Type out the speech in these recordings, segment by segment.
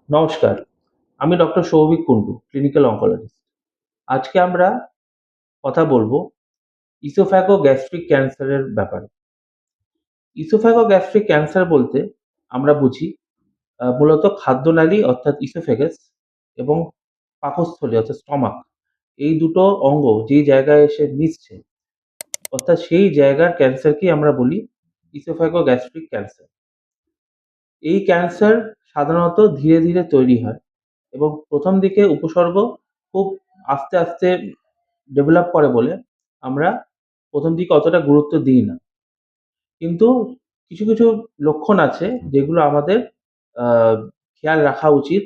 নমস্কার, আমি doctor Souvik Kundu, clinical oncologist. আজকে আমরা কথা বলবো ইসোফ্যাগো গ্যাস্ট্রিক ক্যান্সারের ব্যাপারে। ইসোফ্যাগো গ্যাস্ট্রিক ক্যান্সার বলতে আমরা বুঝি মূলত খাদ্যনালী অর্থাৎ ইসোফেগাস এবং পাকস্থলী অর্থাৎ স্টমাক, এই দুটো অঙ্গ যেই জায়গায় এসে মিশছে অর্থাৎ সেই জায়গার ক্যান্সারকেই আমরা বলি ইসোফ্যাগো গ্যাস্ট্রিক ক্যান্সার। এই ক্যান্সার সাধারণত ধীরে ধীরে তৈরি হয় এবং প্রথম দিকে উপসর্গ খুব আস্তে আস্তে ডেভেলপ করে বলে আমরা প্রথম দিকে অতটা গুরুত্ব দিই না। কিন্তু কিছু কিছু লক্ষণ আছে যেগুলো আমাদের আহ, খেয়াল রাখা উচিত,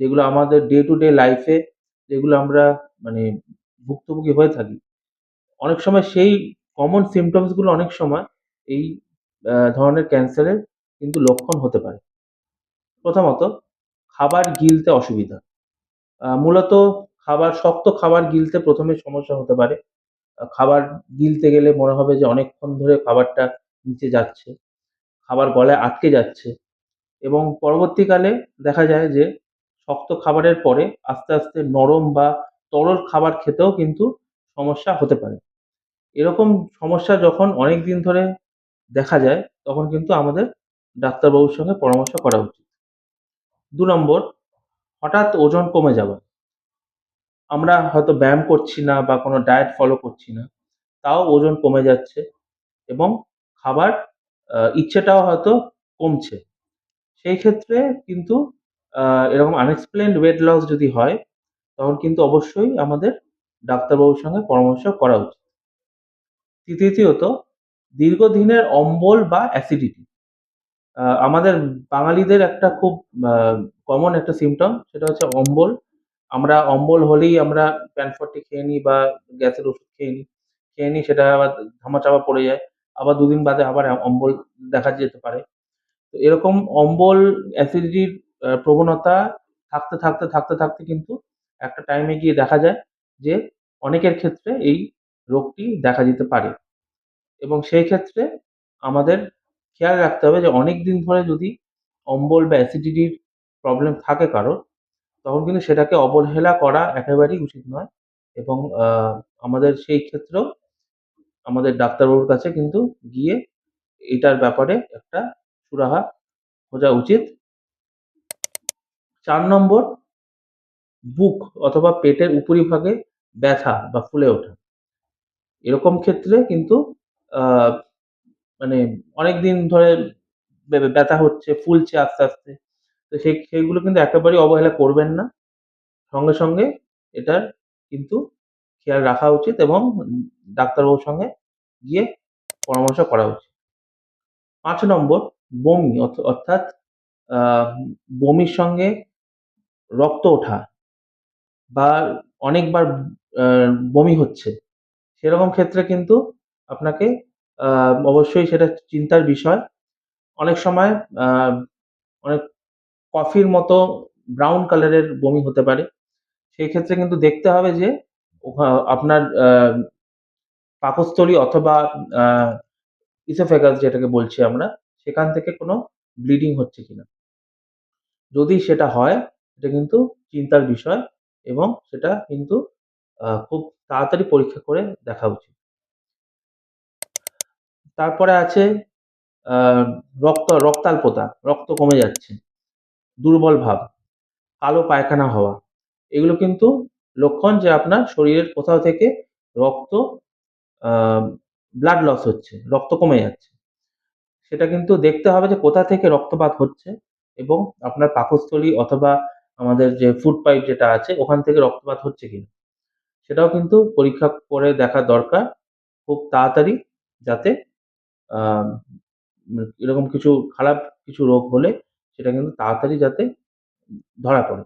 যেগুলো আমাদের ডে টু ডে লাইফে যেগুলো আমরা মানে ভুক্তভোগী হয়ে থাকি। অনেক সময় সেই কমন সিমটমস গুলো অনেক সময় এই ধরনের ক্যান্সারের কিন্তু লক্ষণ হতে পারে। প্রথমত, খাবার গিলতে অসুবিধা। মূলত শক্ত খাবার গিলতে প্রথমে সমস্যা হতে পারে। খাবার গিলতে গেলে মনে হবে যে অনেকক্ষণ ধরে খাবারটা নিচে যাচ্ছে, খাবার গলায় আটকে যাচ্ছে এবং পরবর্তীকালে দেখা যায় যে শক্ত খাবারের পরে আস্তে আস্তে নরম বা তরল খাবার খেতেও কিন্তু সমস্যা হতে পারে। এরকম সমস্যা যখন অনেকদিন ধরে দেখা যায় তখন কিন্তু আমাদের ডাক্তারবাবুর সঙ্গে পরামর্শ করা উচিত। ২ নম্বর, হঠাৎ ওজন কমে যাওয়া। আমরা হয়তো ব্যায়াম করছি না বা কোনো ডায়েট ফলো করছি না, তাও ওজন কমে যাচ্ছে এবং খাবার ইচ্ছেটাও হয়তো কমছে। সেই ক্ষেত্রে কিন্তু এরকম আনএক্সপ্লেইনড ওয়েট লস যদি হয়, তখন কিন্তু অবশ্যই আমাদের ডাক্তারবাবুর সঙ্গে পরামর্শ করা উচিত। তৃতীয়ত, দীর্ঘদিনের অম্বল বা অ্যাসিডিটি। আমাদের বাঙালিদের একটা খুব আ কমন একটা সিম্পটম, সেটা হচ্ছে অম্বল। আমরা অম্বল হলেই আমরা প্যান-ফর্টি খেয়ে নিই বা গ্যাসের ওষুধ খেয়ে নিই সেটা আবার ধামাচাপা পড়ে যায়। আবার ২ দিন বাদে আবার অম্বল দেখা যেতে পারে। তো এরকম অম্বল, অ্যাসিডিটির প্রবণতা থাকতে কিন্তু একটা টাইমে গিয়ে দেখা যায় যে অনেকের ক্ষেত্রে এই রোগটি দেখা দিতে পারে এবং সেই ক্ষেত্রে আমাদের খেয়াল রাখতে হবে যে অনেকদিন ধরে যদি অম্বল বা অ্যাসিডিটির প্রবলেম থাকে কারোর, তখন কিন্তু সেটাকে অবহেলা করা একেবারেই উচিত নয় এবং আ আমাদের সেই ক্ষেত্রেও আমাদের ডাক্তারবাবুর কাছে কিন্তু গিয়ে এটার ব্যাপারে একটা সুরাহা খোঁজা উচিত। ৪ নম্বর, বুক অথবা পেটের উপরিভাগে ব্যথা বা ফুলে ওঠা। এরকম ক্ষেত্রে কিন্তু আ মানে অনেকদিন ধরে ব্যথা হচ্ছে, ফুলছে আস্তে আস্তে। তো সেইগুলো কিন্তু একেবারেই অবহেলা করবেন না। সঙ্গে সঙ্গে এটার কিন্তু খেয়াল রাখা উচিত এবং ডাক্তারবাবুর সঙ্গে গিয়ে পরামর্শ করা উচিত। ৫ নম্বর, বমি অর্থাৎ আ বমির সঙ্গে রক্ত ওঠা বা অনেকবার আ বমি হচ্ছে। সেরকম ক্ষেত্রে কিন্তু আপনাকে আ অবশ্যই সেটা চিন্তার বিষয়। অনেক সময় আ অনেক কফির মতো ব্রাউন কালারের বমি হতে পারে। সেই ক্ষেত্রে কিন্তু দেখতে হবে যে আপনার পাকস্থলী অথবা আ ইসোফেগাস যেটাকে বলছি আমরা, সেখান থেকে কোনো ব্লিডিং হচ্ছে কিনা। যদি সেটা হয়, এটা কিন্তু চিন্তার বিষয় এবং সেটা কিন্তু খুব তাড়াতাড়ি পরীক্ষা করে দেখা উচিত। তারপরে আছে আ রক্তাল্পতা, রক্ত কমে যাচ্ছে, দুর্বল ভাব, কালো পায়খানা হওয়া। এগুলো কিন্তু লক্ষণ যে আপনার শরীরের কোথাও থেকে রক্ত আ ব্লাড লস হচ্ছে, রক্ত কমে যাচ্ছে। সেটা কিন্তু দেখতে হবে যে কোথা থেকে রক্তপাত হচ্ছে এবং আপনার পাকস্থলী অথবা আমাদের যে ফুড পাইপ যেটা আছে ওখান থেকে রক্তপাত হচ্ছে কিনা। সেটাও কিন্তু পরীক্ষা করে দেখা দরকার খুব তাড়াতাড়ি, যাতে আ এরকম কিছু খারাপ কিছু রোগ হলে সেটা কিন্তু তাড়াতাড়ি যাতে ধরা পড়ে।